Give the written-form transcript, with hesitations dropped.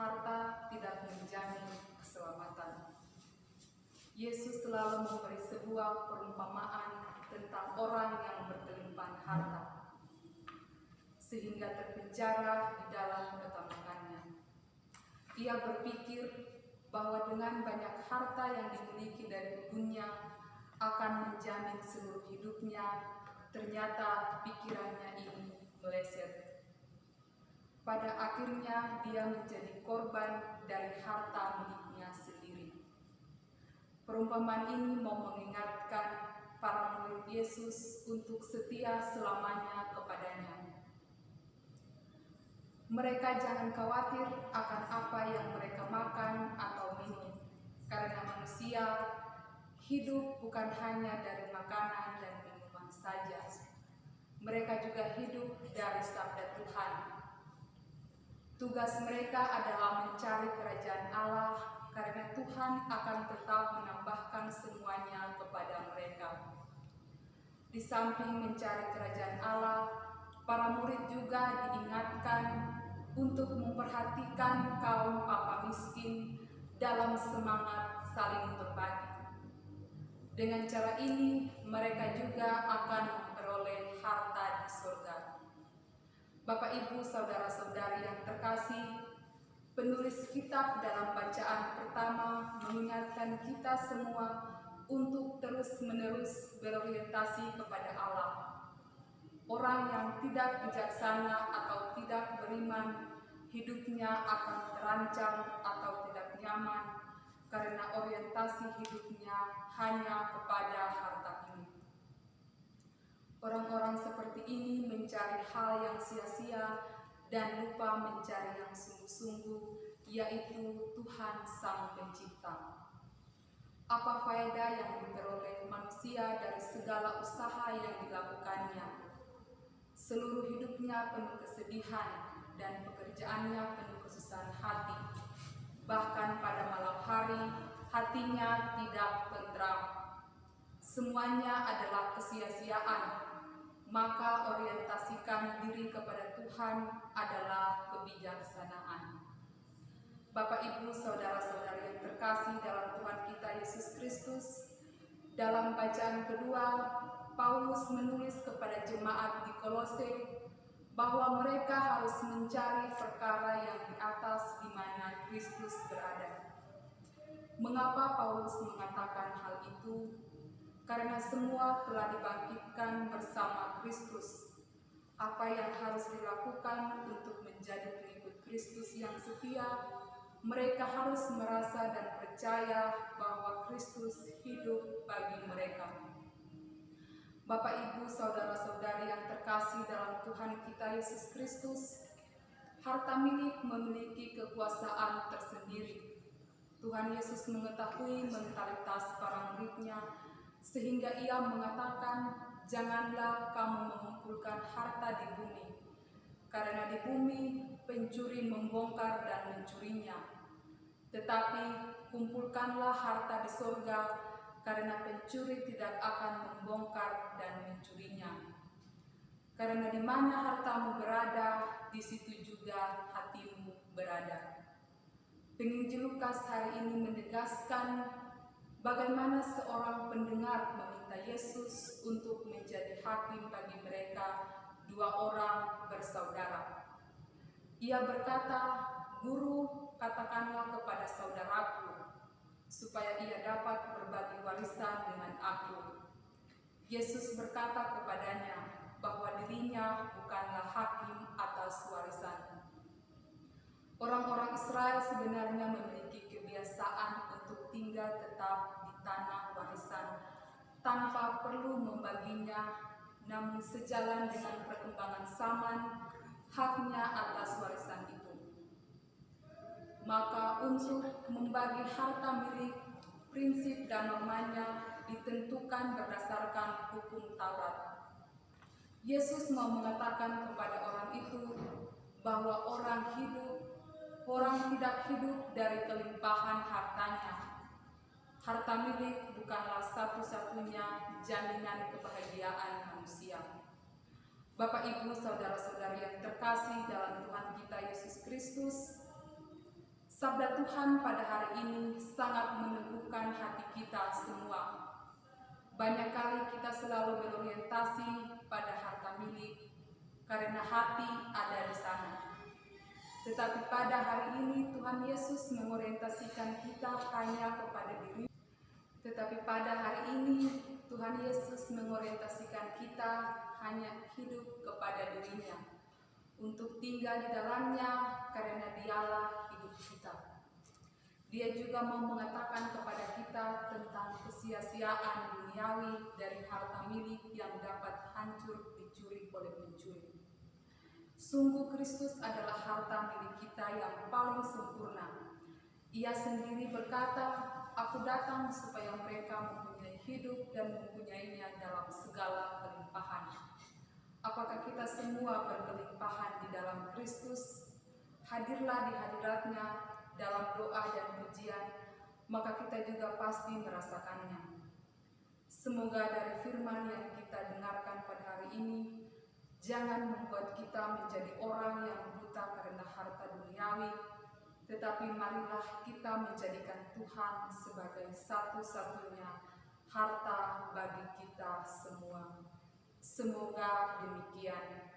harta tidak menjamin keselamatan. Yesus selalu memberi sebuah perumpamaan tentang orang yang berkelimpahan harta, sehingga terpenjara di dalam ketamakannya. Ia berpikir bahwa dengan banyak harta yang dimiliki dari kebunnya akan menjamin seluruh hidupnya. Ternyata pikirannya ini meleset. Pada akhirnya dia menjadi korban dari harta miliknya sendiri. Perumpamaan ini mau mengingatkan para murid Yesus untuk setia selamanya kepadanya. Mereka jangan khawatir akan apa yang mereka makan atau minum, karena manusia hidup bukan hanya dari makanan dan minuman saja. Mereka juga hidup dari sabda Tuhan. Tugas mereka adalah mencari kerajaan Allah, karena Tuhan akan tetap menambahkan semuanya kepada mereka. Di samping mencari kerajaan Allah, para murid juga diingatkan untuk memperhatikan kaum papa miskin dalam semangat saling berbagi. Dengan cara ini, mereka juga akan memperoleh harta di surga. Bapak, Ibu, Saudara-saudari yang terkasih, penulis kitab dalam bacaan pertama mengingatkan kita semua untuk terus-menerus berorientasi kepada Allah. Orang yang tidak bijaksana atau tidak beriman, hidupnya akan terancam atau tidak nyaman karena orientasi hidupnya hanya kepada harta ini. Orang-orang seperti ini mencari hal yang sia-sia dan lupa mencari yang sungguh-sungguh, yaitu Tuhan Sang Pencipta. Apa faedah yang diperoleh manusia dari segala usaha yang dilakukannya? Seluruh hidupnya penuh kesedihan dan pekerjaannya penuh kesusahan hati. Bahkan pada malam hari, hatinya tidak tentram. Semuanya adalah kesia-siaan. Maka orientasikan diri kepada Tuhan adalah kebijaksanaan. Bapak, Ibu, Saudara-saudari yang terkasih dalam Tuhan kita Yesus Kristus, dalam bacaan kedua, Paulus menulis kepada jemaat di Kolose bahwa mereka harus mencari perkara yang di atas di mana Kristus berada. Mengapa Paulus mengatakan hal itu? Karena semua telah dibangkitkan bersama Kristus. Apa yang harus dilakukan untuk menjadi pengikut Kristus yang setia? Mereka harus merasa dan percaya bahwa Kristus hidup bagi mereka. Bapak, Ibu, Saudara-saudari yang terkasih dalam Tuhan kita Yesus Kristus, harta milik memiliki kekuasaan tersendiri. Tuhan Yesus mengetahui mentalitas para murid-Nya, sehingga Ia mengatakan, "Janganlah kamu mengumpulkan harta di bumi, karena di bumi pencuri membongkar dan mencurinya. Tetapi kumpulkanlah harta di surga, karena pencuri tidak akan membongkar dan mencurinya. Karena di mana hartamu berada, di situ juga hatimu berada." Penginjil Lukas hari ini menegaskan bagaimana seorang pendengar meminta Yesus untuk menjadi hakim bagi mereka, dua orang bersaudara. Ia berkata, "Guru, katakanlah kepada saudaraku, supaya ia dapat berbagi warisan dengan aku." Yesus berkata kepadanya bahwa dirinya bukanlah hakim atas warisan. Orang-orang Israel sebenarnya memiliki kebiasaan untuk tinggal tetap di tanah warisan tanpa perlu membaginya, namun sejalan dengan perkembangan zaman, haknya atas warisan itu. Maka untuk membagi harta milik, prinsip dan normanya ditentukan berdasarkan hukum Taurat. Yesus mau mengatakan kepada orang itu bahwa orang tidak hidup dari kelimpahan hartanya. Harta milik bukanlah satu-satunya jaminan kebahagiaan manusia. Bapak, Ibu, Saudara-saudari yang terkasih dalam Tuhan kita Yesus Kristus, Sabda Tuhan pada hari ini sangat meneguhkan hati kita semua. Banyak kali kita selalu berorientasi pada harta milik, karena hati ada di sana. Tetapi pada hari ini Tuhan Yesus mengorientasikan kita hanya kepada diri. Tetapi pada hari ini Tuhan Yesus mengorientasikan kita hanya hidup kepada dirinya, untuk tinggal di dalamnya karena dialah hidup kita. Dia juga mau mengatakan kepada kita tentang kesia-siaan duniawi dari harta milik yang dapat hancur dicuri oleh pencuri. Sungguh Kristus adalah harta milik kita yang paling sempurna. Ia sendiri berkata, "Aku datang supaya mereka mempunyai hidup dan mempunyainya dalam segala kelimpahan." Apakah kita semua berkelimpahan di dalam Kristus? Hadirlah di hadiratnya dalam doa dan pujian, maka kita juga pasti merasakannya. Semoga dari firman yang kita dengarkan pada hari ini, jangan membuat kita menjadi orang yang buta karena harta duniawi, tetapi marilah kita menjadikan Tuhan sebagai satu-satunya harta bagi kita semua. Semoga demikian.